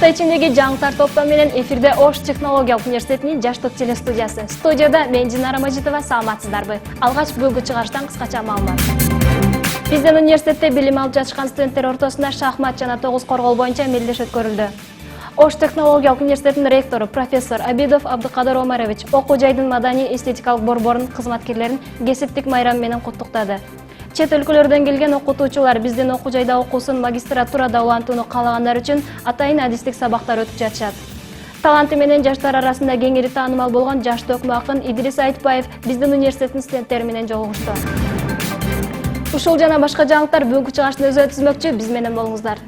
Hafta içindeki жаңылыктар топтом менен эфирде Ош технологиялык университетинин жаштык телестудиясы. Студияда мен Динара Мажитова, саламатсыздарбы? Алгач бүгүнкү чыгарыштан кыскача маалымат. Биздин университетте билим алып жатышкан студенттер ортосунда шахмат жана тогуз коргол боюнча мелдеш өткөрүлдү. Ош технологиялык университетинин ректору профессор Абидов Абдыкадыр Омарович окуу жайдын маданий эстетикалык борборунун кызматкерлерин кесиптик майрам менен куттуктады. Чет өлкөлөрдөн келген окутуучулар биздин окуу жайда окуусун магистратурада улантууну каалагандар үчүн атайын адистик сабактар өтүп жатышат. Таланты менен жаштар арасында кеңири таанымал болгон жаш токмо акын Идрис Айтбаев биздин университеттин студенттери менен жолугушту. Ушул жана башка жаңылыктар бүгүнкү чыгарыштын өзү өткөзмөкчү, биз менен болуңуздар.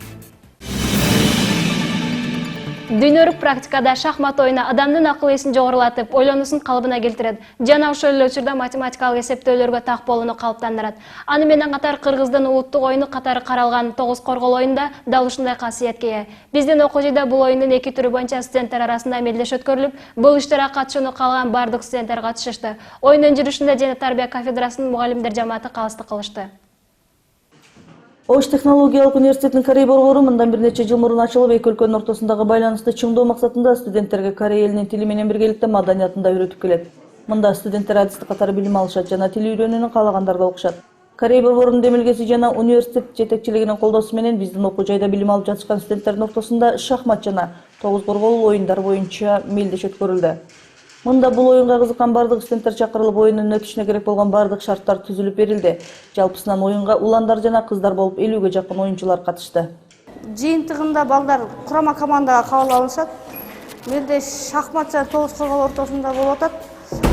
Дүйнөлүк практикада шахмат оюну адамдын акыл эсин жогорулатып, ойлонуусун калыбына келтирет жана ошол эле учурда математикалык эсептөөлөргө так болууну калыптандырат. Аны менен катар Кыргыздын улуттук оюну катары каралган тогуз коргол оюнда дал ушундай касиетке ээ. Биздин окуу жайда бул оюндун эки түрү боюнча студенттер арасында мелдеш өткөрүлүп, бул иштерге катышууну каалаган бардык студенттер катышышты. Оюндун жүрүшүндө Дене тарбия кафедрасынын мугалимдер жамааты калыстык кылышты. Ош технологиялык университетинин Корей борбору мындан бир нече жыл мурун ачылып, эки өлкөнүн ортосундагы байланышты чыңдоо максатында студенттерге Корей элинин тили менен биргеликте маданиятын да үйрөтүп келет. Мында студенттер адистик катары билим алышат жана тил үйрөнүүнү каалагандар да окушат. Корей борборунун демилгеси жана университет жетекчилигинин колдоосу менен биздин окуу жайда билим алып жатышкан студенттердин ортосунда шахмат жана тогуз коргол оюндар боюнча мелдеш өткөрүлдү. Мында бул оюнга кызыккан бардык студенттер чакырылып, оюндун өтүшүнө керек болгон бардык шарттар түзүлүп берилди. Жалпысынан оюнга уландар жана кыздар болуп 50ге жакын оюнчулар катышты. Жыйынтыгында балдар курама командага кабыл алынышат. Менде шахмат жана тогуз коргол ортосунда болуп атат.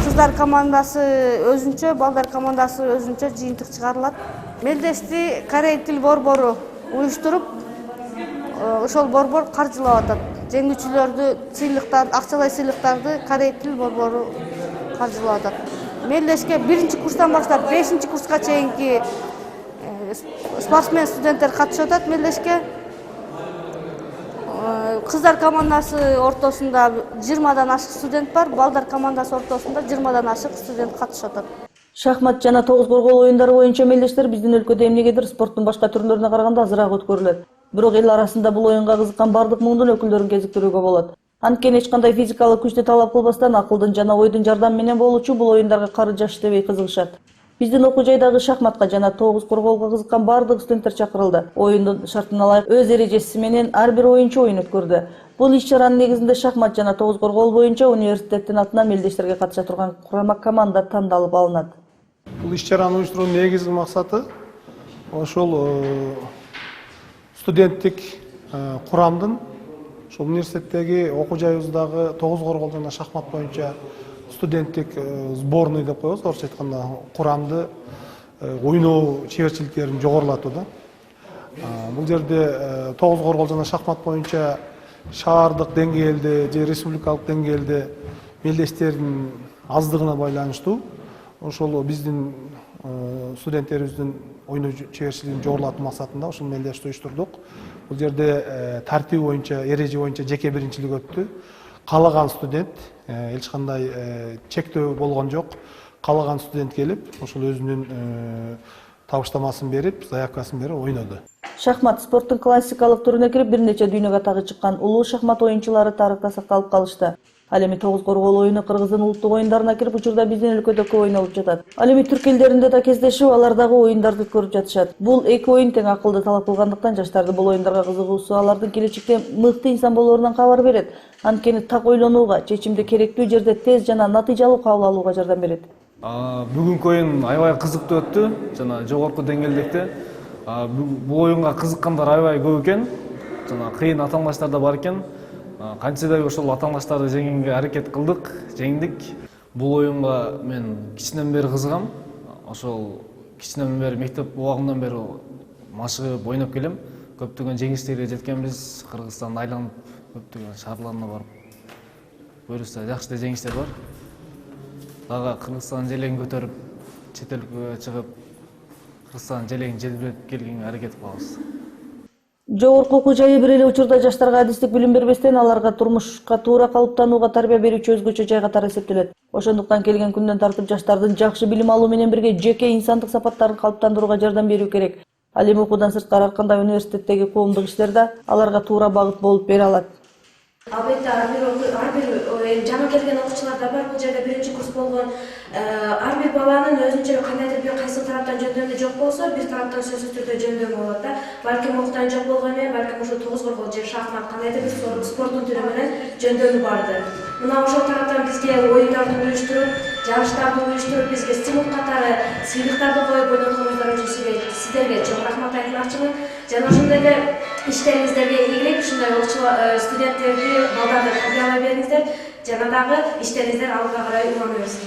Кыздар командасы өзүнчө, балдар командасы өзүнчө жыйынтык чыгарылат. Мелдешти Корей тил борбору уюштуруп, ошол борбор каржылап атат. Жеңүүчүлөрдү сыйлыктар, акчалай сыйлыктарды Корей тил борбору каржылап атат. Мелдешке 1-чи курстан баштап 5-чи курска чейинки спортсмен студенттер катышып атат мелдешке. Кыздар командасы ортосунда 20дан ашык студент бар, балдар командасы ортосунда 20дан ашык студент катышып атат. Шахмат жана тогуз коргол оюндары боюнча мелдештер биздин өлкөдө эмнегедир спорттун башка түрлөрүнө караганда азыраак өткөрүлөт. Бирок эл арасында бул оюнга кызыккан бардык муңдун өкүлдөрүн кезиктирүүгө болот. Анткени эч кандай физикалык күчтү талап кылбастан акылдын жана ойдун жардамы менен болуучу бул оюндарга кары жаш дебей кызыгышат. Биздин окуу жайдагы шахматка жана тогуз корголго кызыккан бардык студенттер чакырылды. Оюндун шартына ылайык өз эрежеси менен ар бир оюнчу оюн өткөрдү. Бул иш-чаранын негизинде шахмат жана тогуз коргол боюнча университеттин атынан мелдештерге катыша турган курама команда тандалып алынат. Бул иш-чараны уюштуруунун негизги максаты ошол студенттик курамдын ошол университеттеги окуу жайыбыздагы тогуз коргол жана шахмат боюнча студенттик сборный деп коебуз, орусча айтканда курамды ойноо чеберчиликтерин жогорулатуу да. Бул жерде тогуз коргол жана шахмат боюнча шаардык деңгээлде же республикалык деңгээлде мелдештердин аздыгына байланыштуу ошол биздин студенттерибиздин ойноо чеберчилигин жогорулатуу максатында ушул мелдешти уюштурдук. Бул жерде тартип боюнча, эреже боюнча жеке биринчилик өттү. Каалаган студент, эч кандай чектөө болгон жок. Каалаган студент келип, ошол өзүнүн табыштамасын берип, заявкасын берип ойноду. Шахмат спорттун классикалык түрүнө кирип, бир нече дүйнөгө атагы чыккан улуу шахмат оюнчулары тарыхта сакталып калышты. Ал эми тогуз коргол оюну Кыргыздын улуттук оюндарына кирип, учурда биздин өлкөдө көп ойнолуп жатат. Ал эми түрк элдеринде да кездешип, алар дагы оюндарды көрүп жатышат. Бул эки оюн тең акылды талап кылгандыктан жаштарды бул оюндарга кызыгуусу алардын келечекте мыкты инсан болоорунан кабар берет. Анткени так ойлонууга, чечимди керектүү жерде тез жана натыйжалуу кабыл алууга жардам берет. Бүгүнкү оюн аябай кызыктуу өттү жана жогорку деңгээлдекте. Бул оюнга кызыккандар аябай көп экен. Жана кыйын аталмаштар да бар экен. Канчадай ошол аталмаштарды жеңүүгө аракет кылдык, жеңдик. Бул оюнга мен кичинен бери кызыгам. Ошол кичинен бери мектеп убагымдан бери машыгып ойноп келем. Көптөгөн жеңиштерге жеткенбиз. Кыргызстанды айланып, көптөгөн шаарларына барып, буюрса жакшы жеңиштер бар. Дагы Кыргызстан желегин көтөрүп, чет өлкөгө чыгып, Кыргызстан желегин желбиретип келгенге аракет кылабыз. Жогорку окуу жайы бир эле учурда жаштарга адистик билим бербестен аларга турмушка туура калыптанууга тарбия берүүчү өзгөчө жай катары эсептелет. Ошондуктан келген күндөн тартып жаштардын жакшы билим алуу менен бирге жеке инсандык сапаттарын калыптандырууга жардам берүү керек. Ал эми окуудан сырткары ар кандай университеттеги коомдук иштер да аларга туура багыт болуп бере алат. Албетте ар бир жаңы келген окуучулар да бар. Бул жерде биринчи курс болгон ар бир баланын өзүнчө кандайдыр бир кайсы тараптан жөндөмү жок болсо, бир тараптан сөзсүз түрдө жөндөмү болот да. Балким октан жок болгону менен, балким ошо тогуз коргоо же шахмат кандайдыр бир спорттун түрү менен жөндөмү бардыр. Мына ошол тараптан бизге оюндарды уюштуруп, жарыштарды уюштуруп, бизге стимул катары сыйлыктарды коюп ойнотконуңуздар үчүн сиздерге чоң рахмат айтмакчымын. Жана ошондой эле иштериңиздерге ийгилик, ушундай студенттерди, балдарды тарбиялай бериңиздер. Жана дагы иштериңиздер алга карай улана берсин.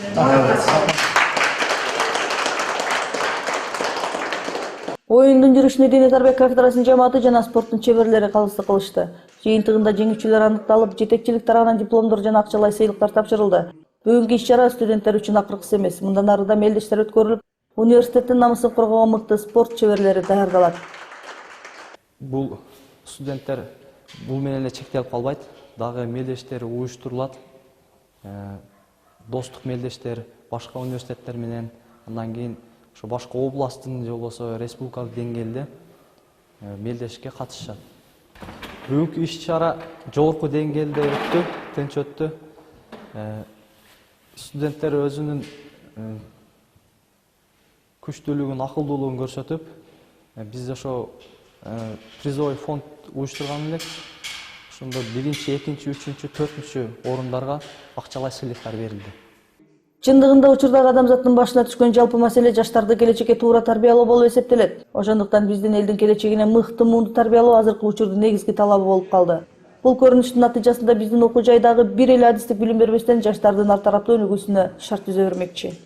Оюндун жүрүшүнө дене тарбия кафедрасынын жамааты жана спорттун чеберлери калыстык кылышты. Жыйынтыгында жеңүүчүлөр аныкталып, жетекчилик тарабынан дипломдор жана акчалай сыйлыктар тапшырылды. Бүгүнкү иш-чара студенттер үчүн акыркысы эмес. Мындан ары да мелдештер өткөрүлүп, университеттин намысын коргогон мыкты спорт чеберлери даярдалат. Бул студенттер бул менен эле чектелип калбайт, дагы мелдештер уюштурулат. Достук мелдештер башка университеттер менен, андан кийин ошо башка областтын же болбосо республикалык деңгээлде мелдешке катышат. Бүгүнкү иш-чара жогорку деңгээлде өттү, тынч өттү. Студенттер өзүнүн күчтүүлүгүн, акылдуулугун көрсөтүп, биз ошо призовый фонд уюштурган элек. Ошондо 1-чи, 2-чи, 3-чү, 4-чү орундарга акчалай сыйлыктар берилди. Чындыгында учурдагы адамзаттын башына түшкөн жалпы маселе жаштарды келечекке туура тарбиялоо болуп эсептелет. Ошондуктан биздин элдин келечегине мыкты муунду тарбиялоо азыркы учурдун негизги талабы болуп калды. Бул көрүнүштүн натыйжасында биздин окуу жайдагы бир эле адистик билим бербестен жаштардын ар тараптуу өнүгүүсүнө шарт түзө бермекчи.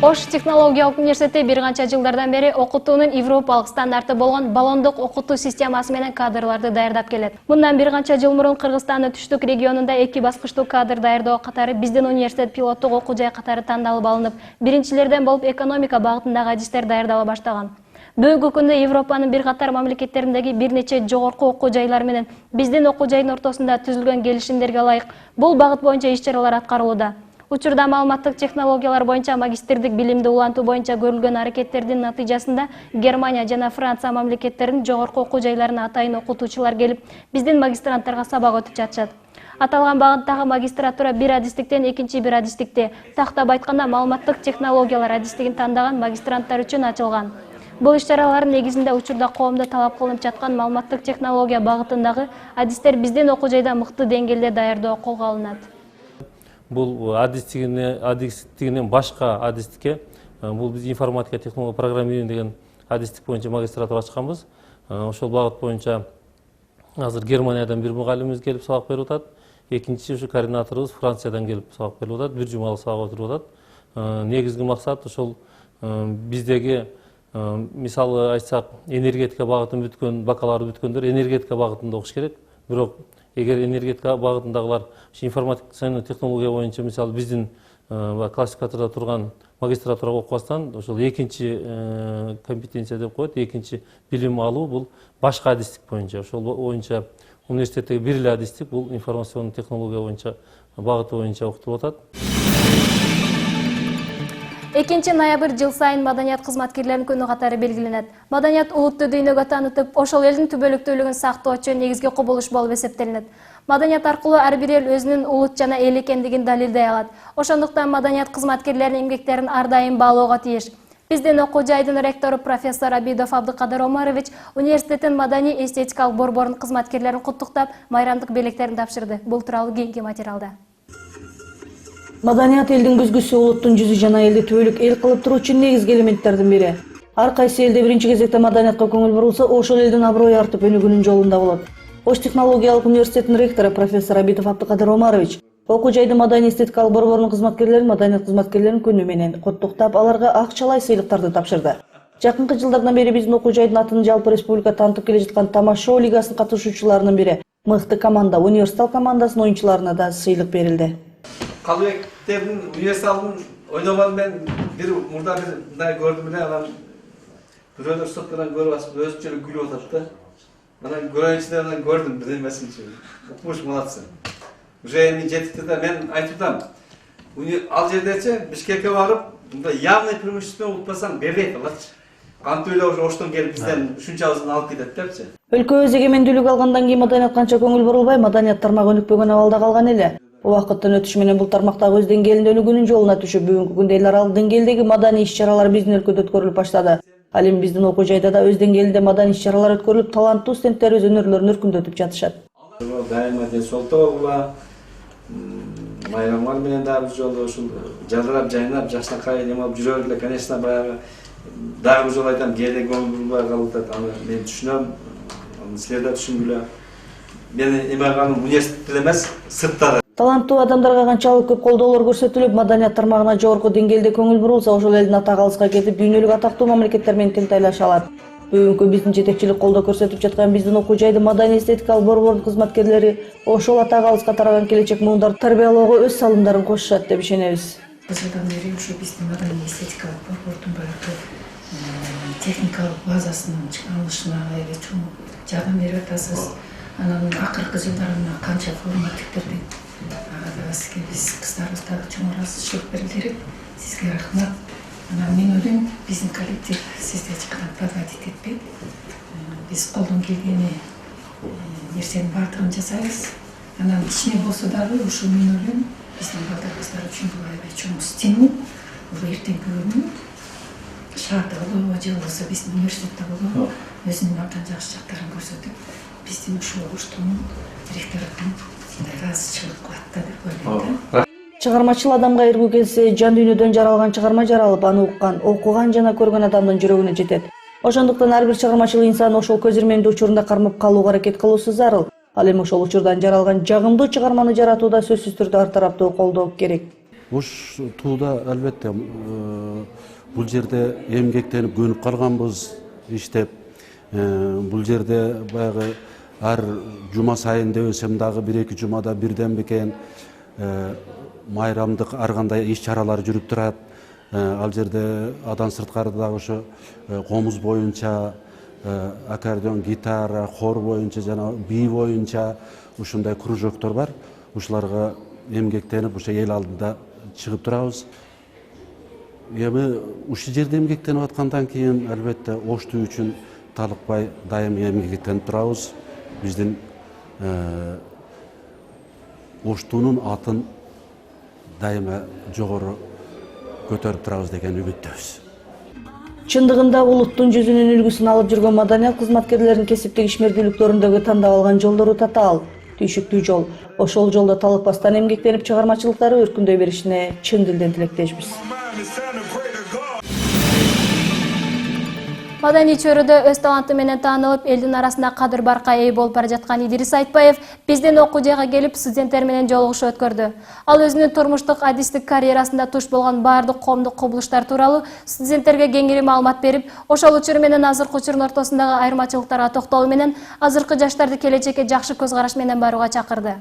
Ош технологиялык университети бир канча жылдардан бери окутуунун европалык стандарты болгон баллондук окутуу системасы менен кадрларды даярдап келет. Мындан бир канча жыл мурун Кыргызстандын түштүк регионунда 2 баскычтуу кадр даярдоо катары биздин университет пилоттук окуу жай катары тандалып алынып, биринчилерден болуп экономика багытындагы адистер даярдала баштаган. Бүгүнкү күндө Европанын бир катар мамлекеттериндеги бир нече жогорку окуу жайлар менен биздин окуу жайдын ортосунда түзүлгөн келишимдерге ылайык бул багыт боюнча иш-чаралар аткарылууда. Учурда маалыматтык технологиялар боюнча магистрдик билимди улантуу боюнча көрүлгөн аракеттердин натыйжасында Германия жана Франция мамлекеттеринин жогорку окуу жайларына атайын окутуучулар келип, биздин магистранттарга сабак өтүп жатышат. Аталган багыттагы магистратура бир адистиктен экинчи бир адистикте, тактап айтканда маалыматтык технологиялар адистигин тандаган магистранттар үчүн ачылган. Бул иш-чаралардын негизинде учурда коомдо талап кылынып жаткан маалыматтык технология багытындагы адистер биздин окуу жайда мыкты деңгээлде даярдоо колго алынат. Бул адистигинен башка адистикке, бул биз информатика, технология, программирование деген адистик боюнча магистратура ачканбыз. Ошол багыт боюнча азыр Германиядан бир мугалимибиз келип сабак берип атат. Экинчи ушу координаторубуз Франциядан келип сабак берип атат. Бир жумалык сабак өтүрүп атат. Негизги максат ошол биздеги мисалы айтсак, энергетика багытын бүткөн, бакалавр бүткөндөр энергетика багытында окуш керек. Бирок эгер энергетика багытындагылар информатиканы технология боюнча мисалы биздин классификатордо турган магистратурага окубастан ошол экинчи компетенция деп коет, экинчи билим алуу бул башка адистик боюнча. Ошол боюнча университеттеги бир эле адистик бул информационный технология боюнча багыты боюнча окутулуп атат. 2 ноябрь жыл сайын маданият кызматкерлеринин күнү катары белгиленет. Маданият улутту дүйнөгө таанытып, ошол элдин түбөлүктүүлүгүн сактоочу негизги кубулуш болуп эсептелинет. Маданият аркылуу ар бир эл өзүнүн улут жана эл экендигин далилдей алат. Ошондуктан маданият кызматкерлеринин эмгектерин ар дайым баалоого тийиш. Биздин окуу жайдын ректору профессор Абидов Абдыкадыр Омарович университеттин маданий эстетикалык борборунун кызматкерлерин куттуктап, майрамдык белектерин тапшырды. Бул тууралуу кийинки материалда. Маданият элдин күзгүсү, улуттун жүзү жана элди түбөлүк эл кылып туруучу негизги элементтердин бири. Ар кайсы элде биринчи кезекте маданиятка көңүл бурулса, ошол элдин аброю артып өнүгүүнүн жолунда болот. Ош технологиялык университетинин ректору профессор Абидов Абдыкадыр Омарович окуу жайдын маданий эстетикалык борборунун кызматкерлерин маданият кызматкерлеринин күнү менен куттуктап, аларга акчалай сыйлыктарды тапшырды. Жакынкы жылдардан бери биздин окуу жайдын атын жалпы республика таанытып келе жаткан Тамашо лигасынын катышуучуларынын бири мыкты команда университал командасынын оюнчуларына да сыйлык берилди. Kalbeklerin üniversitenin oynamanı ben bir burada bir daha gördüm bile adam böyle sokaktan görüp asıp özçülü gülü otattı. Bana görençlerden gördüm bizim mesela için. Okumuş malatsın. Уже жетти de ben aytıptam. Al жердече Бишкекке барып, бунда явный преимущество утпасам бербейт алат. кантип эле оштон келип бизден ушунчабызын алып кетет депчи. Өлкөбүз эгемендүүлүк алгандан кийин маданият канча көңүл бурулбай, маданият тармагы өнүкпөгөн абалда калган эле. Убакыттын өтүшү менен бул тармактагы өз деңгээлинде өнүгүүнүн жолуна түшүп, бүгүнкү күндө эл аралык деңгээлдеги маданий иш-чаралар биздин өлкөдө өткөрүлүп баштады. Ал эми биздин окуу жайда да өз деңгээлинде маданий иш-чаралар өткөрүлүп, таланттуу студенттерибиз өнөрлөрүн өркүндөтүп жатышат. Дайыма ден солтоо була, майрамдар менен дагы бир жолу ушул жадырап жайнап жакшынакай эме алып жүрө эле, конечно, баягы дагы бир жолу айтам, кээде көңүл бурулбай калып атат. Аны мен түшүнөм, силер да түшүнгүлө. Мен эме кылганым университетте эмес, сыртта да. Таланттуу адамдарга канчалык көп колдоолор көрсөтүлүп, маданият тармагына жогорку деңгээлде көңүл бурулса, ошол элдин атак алыска кетип, дүйнөлүк атактуу мамлекеттер менен тең тайлаша алат. Бүгүнкү биздин жетекчилик колдоо көрсөтүп жаткан биздин окуу жайдын маданий эстетикалык борбордун кызматкерлери ошол атак алыска тараган келечек муундарды тарбиялоого өз салымдарын кошушат деп ишенебиз. Жылдан бери ушу биздин маданий эстетикалык борбордун баягы техникалык базасынын алышына эле чоң жардам берип атасыз. Анан акыркы жылдары канча форум өткөрдүк. Сизге биз кыздарыбыз дагы чоң ыраазычылык билдирип, сизге рахмат. Анан мен ойлойм, биздин коллектив сизди эч кандай подводить этпейт. Биз колдон келгени нерсенин баардыгын жасайбыз. Анан кичине болсо дагы ушу мен ойлойм, биздин балдарыбыздар үчүн бул аябай чоң стимул. Бул эртеңки күнү шаарда болобу же болбосо биздин университетте болобу өзүнүн абдан жакшы жактарын көрсөтүп, биздин ушул оштунун ректоратын ыраазычылык кылат да деп ойлойм. Чыгармачыл адамга эргүү келсе, жан дүйнөдөн жаралган чыгарма жаралып, аны уккан, окуган жана көргөн адамдын жүрөгүнө жетет. Ошондуктан ар бир чыгармачыл инсан ошол көз ирмемди учурунда кармап калууга аракет кылуусу зарыл. Ал эми ошол учурдан жаралган жагымдуу чыгарманы жаратууда сөзсүз түрдө ар тараптуу колдоо керек. Ош тууда албетте бул жерде эмгектенип көнүп калганбыз, иштеп. Бул жерде баягы ар жума сайын дебесем дагы 1-2 жумада бирден бекен майрамдык ар кандай иш-чаралар жүрүп турат. Ал жерде адан сырткары дагы ошо комуз боюнча, аккордеон, гитара, хор боюнча жана бий боюнча ушундай кружоктор бар. Ушуларга эмгектенип ошо эл алдында чыгып турабыз. Эми ушул жерде эмгектенип аткандан кийин албетте Оштуу үчүн талыкпай дайым эмгектенип турабыз. Биздин Оштуунун атын дайыма жогору көтөрүп турабыз деген үмүттөбүз. Чындыгында улуттун жүзүнүн үлгүсүн алып жүргөн маданият кызматкерлеринин кесиптик ишмердүүлүктөрүндөгү тандап алган жолдору татаал, түйшүктүү жол. Ошол жолдо талыкпастан эмгектенип чыгармачылыктары өркүндөй беришине чын дилден тилектешпиз. Маданий чөрөдө өз таланты менен таанылып, элдин арасында кадыр барка ээ болуп бара жаткан Идирис Айтбаев биздин окуу жайга келип студенттер менен жолугушуу өткөрдү. Ал өзүнүн турмуштук адистик карьерасында туш болгон баардык коомдук кубулуштар тууралуу студенттерге кеңири маалымат берип, ошол учуру менен азыркы учурдун ортосундагы айырмачылыктарга токтолуу менен азыркы жаштарды келечекке жакшы көз караш менен барууга чакырды.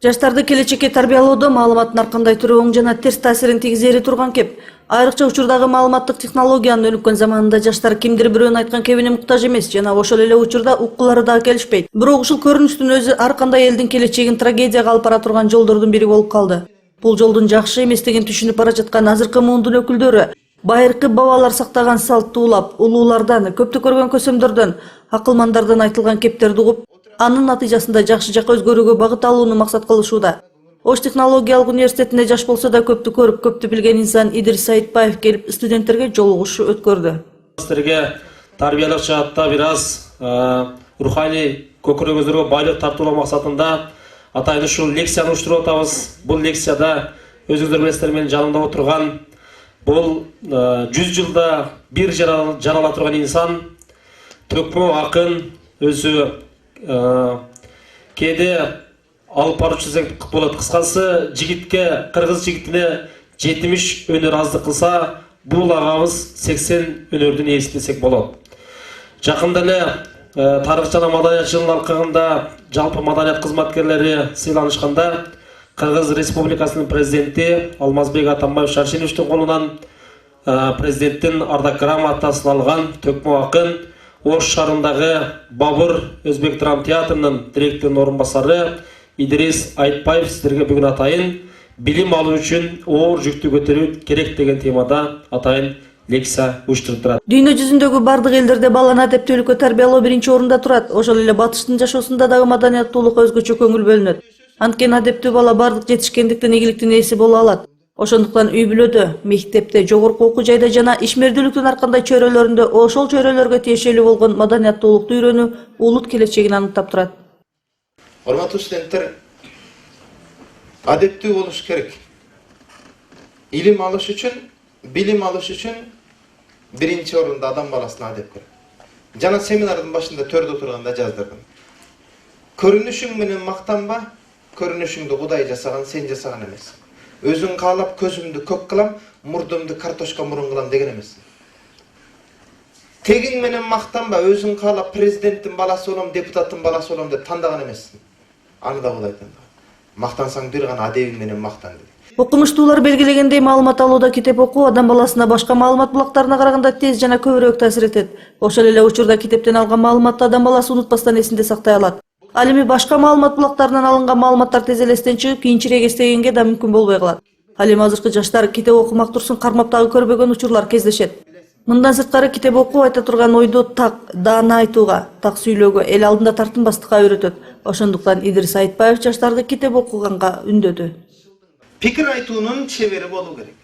Жаштарды келечекке тарбиялоодо маалыматтын ар кандай түрү оң жана терс таасирин тийгизери турган кеп. Айрыкча учурдагы маалыматтык технологиянын өнүккөн заманында жаштар кимдир бирөөнүн айткан кебине муктаж эмес жана ошол эле учурда уккулары дагы келишпейт. Бирок ушул көрүнүштүн өзү ар кандай элдин келечегин трагедияга алып бара турган жолдордун бири болуп калды. Бул жолдун жакшы эместигин түшүнүп бара жаткан азыркы муундун өкүлдөрү байыркы бабалар сактаган салтты улап, улуулардан, көптү көргөн көсөмдөрдөн, акылмандардан айтылган кептерди угуп, анын натыйжасында жакшы жакка өзгөрүүгө багыт алууну максат кылышууда. Ош технологиялык университетинде жаш болсо да көптү көрүп, көптү билген инсан Идирис Айтбаев келип студенттерге жолугушуу өткөрдү. Силерге тарбиялык жаатта бир аз руханий көкүрөгүңүздөргө байлык тартуулоо максатында атайын ушул лекцияны уюштуруп атабыз. Бул лекцияда өзүңүздөр билесиздер менин жанымда отурган бул 100 жылда бир жарала турган инсан, төкмө акын, өзү кээде алып баруучу десек болот. Кыскасы, жигитке, кыргыз жигитине 70 өнөр аздык кылса, бул агабыз 80 өнөрдүн ээси десек болот. Жакында эле тарых жана маданият жылынын алкагында жалпы маданият кызматкерлери сыйланышканда Кыргыз Республикасынын президенти Алмазбек Атамбаев Шаршеновичтин колунан президенттин ардак грамотасын алган төкмө акын, Ош шаарындагы Бабыр Өзбек драма театрынын директорунун орун басары Идирис Айтбаев сиздерге бүгүн атайын билим алуу үчүн оор жүктү көтөрүү керек деген темада атайын лекция уюштуруп турат. Дүйнө жүзүндөгү бардык элдерде баланы адептүүлүккө тарбиялоо биринчи орунда турат. Ошол эле батыштын жашоосунда дагы маданияттуулукка өзгөчө көңүл бөлүнөт. Анткени адептүү бала бардык жетишкендиктин ийгиликтин ээси боло алат. Ошондуктан үй бүлөдө, мектепте, жогорку окуу жайда жана ишмердүүлүктүн ар кандай чөйрөлөрүндө ошол чөйрөлөргө тиешелүү болгон маданияттуулукту үйрөнүү улут келечегин аныктап турат. Урматтуу студенттер, адептүү болуш керек. Илим алыш үчүн, билим алыш үчүн биринчи орунда адам баласына адеп керек. Жана семинардын башында төрдө отурганда жаздырдым. Көрүнүшүң менен мактанба, көрүнүшүңдү Кудай жасаган, сен жасаган эмес. Өзүң каалап көзүмдү көк кылам, мурдумду картошка мурун кылам деген эмес. Тегиң менен мактанба, өзүң каалап президенттин баласы болом, депутаттын баласы болом деп тандаган эмессиң. Аны да Кудай тандаган. Мактансаң бир гана адебиң менен мактан dedi. Окумуштуулар белгилегендей, маалымат алууда китеп окуу адам баласына башка маалымат булактарына караганда тез жана көбүрөөк таасир этет. Ошол эле учурда китептен алган маалыматты адам баласы унутпастан эсинде сактай алат. Ал эми башка маалымат булактарынан алынган маалыматтар тез эле эстен чыгып, кийинчерээк эстегенге да мүмкүн болбой калат. Ал эми азыркы жаштар китеп окумак турсун кармап дагы көрбөгөн учурлар кездешет. Мындан сырткары китеп окуу айта турган ойду так, даана айтууга, так сүйлөөгө, эл алдында тартынбастыкка үйрөтөт. Ошондуктан Идрис Айтбаев жаштарды китеп окуганга үндөдү. Пикир айтуунун чебери болуу керек.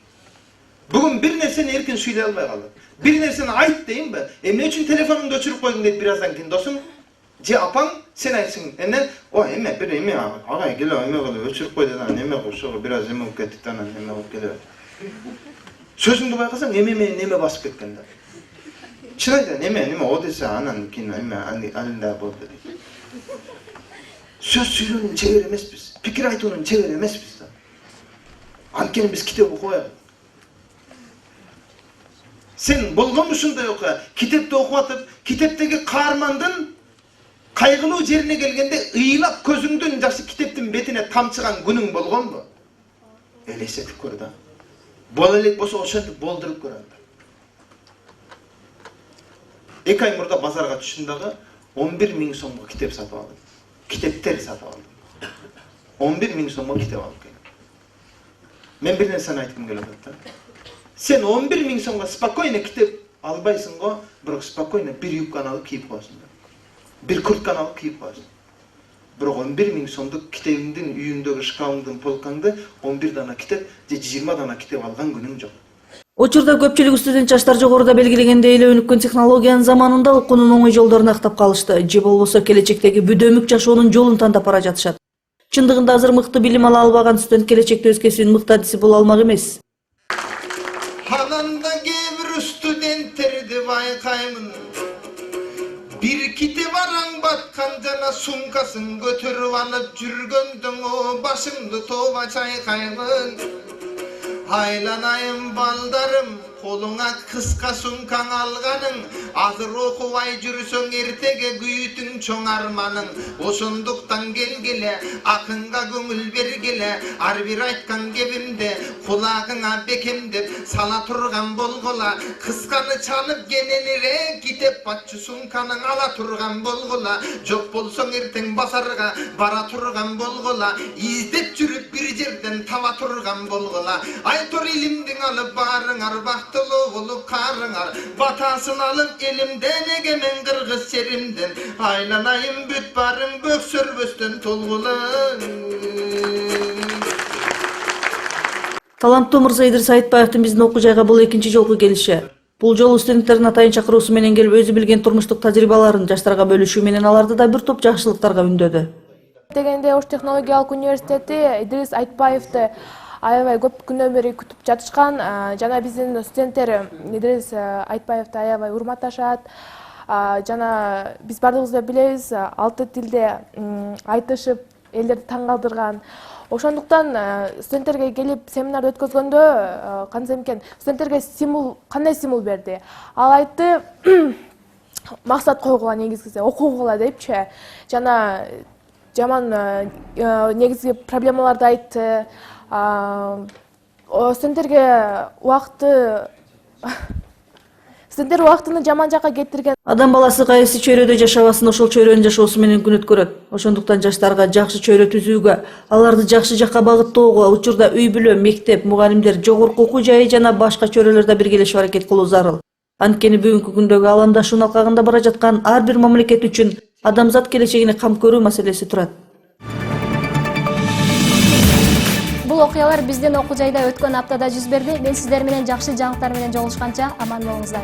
Бүгүн бир нерсени эркин сүйлөй албай калды. Бир нерсени айт дейинби? Эмне үчүн телефонуңду өчүрүп койдуң дейт бир аздан кийин досуң. Же апаң сен айтсың. Эне, о эме бир эме агай келе эме кылып өчүрүп койду да, эме ошого бир аз эме болуп кетти да, эме болуп келе. Сөзүңдү байкасаң эме менен эме басып кеткен да. Чын айтам, эме о десе анан кийин эме алында болду дейт. Сөз сүйлөөнүн чебери эмеспиз. Пикир айтуунун чебери эмеспиз да. Анткени биз китеп окубайбыз. Сен болгон ушундай окуя, китепти окуп атып, китептеги каармандын кайгылуу жерине келгенде ыйлап көзүңдүн жашы китептин бетине тамчыган күнүң болгонбу? Элестетип көр да. Боло элек болсо ошентип болдуруп көр анда. 2 ай мурда базарга түштүм дагы 11 000 сомго китеп сатып алдым. Китептер сатып алдым. 11 000 сомго китеп алып келдим. Мен бир нерсени айткым келип атат да. Сен 11 000 сомго спокойно китеп албайсың го, бирок спокойно бир юбканы алып кийип коесуң да. Бир куртканы алып кийип коесуң. Бирок 11 000 сомдук китебиңдин үйүңдөгү шкафыңдын полкаңды 11 дана китеп же 20 дана китеп алган күнүң жок. Учурда көпчүлүк студент жаштар жогоруда белгилегендей эле өнүккөн технологиянын заманында окуунун оңой жолдорун актап калышты. Же болбосо келечектеги бүдөмүк жашоонун жолун тандап бара жатышат. Чындыгында азыр мыкты билим ала албаган студент келечекте өз кесибинин мыкты адиси боло алмак эмес. Ананда кээ бир студенттерди байкаймын. Бир китеп араң баткан жана сумкасын көтөрүп алып жүргөндөн башымды тооба чайкаймын. Айланайым балдарым, колуңа кыска сумкаң алганың, азыр окубай жүрсөң эртеге күйүтүң чоң арманың. Ошондуктан келгиле, акынга көңүл бергиле, ар бир айткан кебимде кулагыңа бекемдеп сала турган болгула. Кысканы чалып кененирээк китеп баччы сумканың ала турган болгула. Жок болсоң эртең базарга бара турган болгула. Издеп жүрүп бир жерден таба турган болгула. Айтор илимдин алып барыңар, бактылуу болуп карыңар. Батасын алып элимден, эгемен кыргыз жеримден. Айланайым бүт барың бөксөрбөстөн толгулаң. Таланттуу мырза Идрис Айтбаевдин биздин окуу жайга бул экинчи жолку келиши. Бул жолу студенттердин атайын чакыруусу менен келип өзү билген турмуштук тажрыйбаларын жаштарга бөлүшүү менен аларды да бир топ жакшылыктарга үндөдү. Дегенде Ош технологиялык университети Идрис Айтбаевди аябай көп күнөн бери күтүп жатышкан. Жана биздин студенттер Идрис Айтбаевди аябай урматташат. Жана биз бардыгыбыз да билебиз, 6 тилде айтышып элдерди таң калтырган. Ошондуктан студенттерге келип семинар өткөзгөндө кандай экен, студенттерге кандай стимул берди? Ал айтты, максат койгула негизгиси, окугула депчи. Жана жаман негизги проблемаларды айтты. Студенттерге убакытты Студенттер убактыны жаман жакка кетирген. Адам баласы кайсы чөйрөдө жашабасын ошол чөйрөнүн жашоосу менен күн өткөрөт. Ошондуктан жаштарга жакшы чөйрө түзүүгө, аларды жакшы жакка багыттоого, учурда үй бүлө, мектеп, мугалимдер, жогорку окуу жайы жана башка чөйрөлөрдө биргелешип аракет кылуу зарыл. Анткени бүгүнкү күндөгү алаңдашуунун алкагында бара жаткан ар бир мамлекет үчүн адамзат келечегине кам көрүү маселеси турат. Бул окуялар биздин окуу жайда өткөн аптада жүз берди. Мен сиздер менен жакшы жаңылыктар менен жолугушканча аман болуңуздар.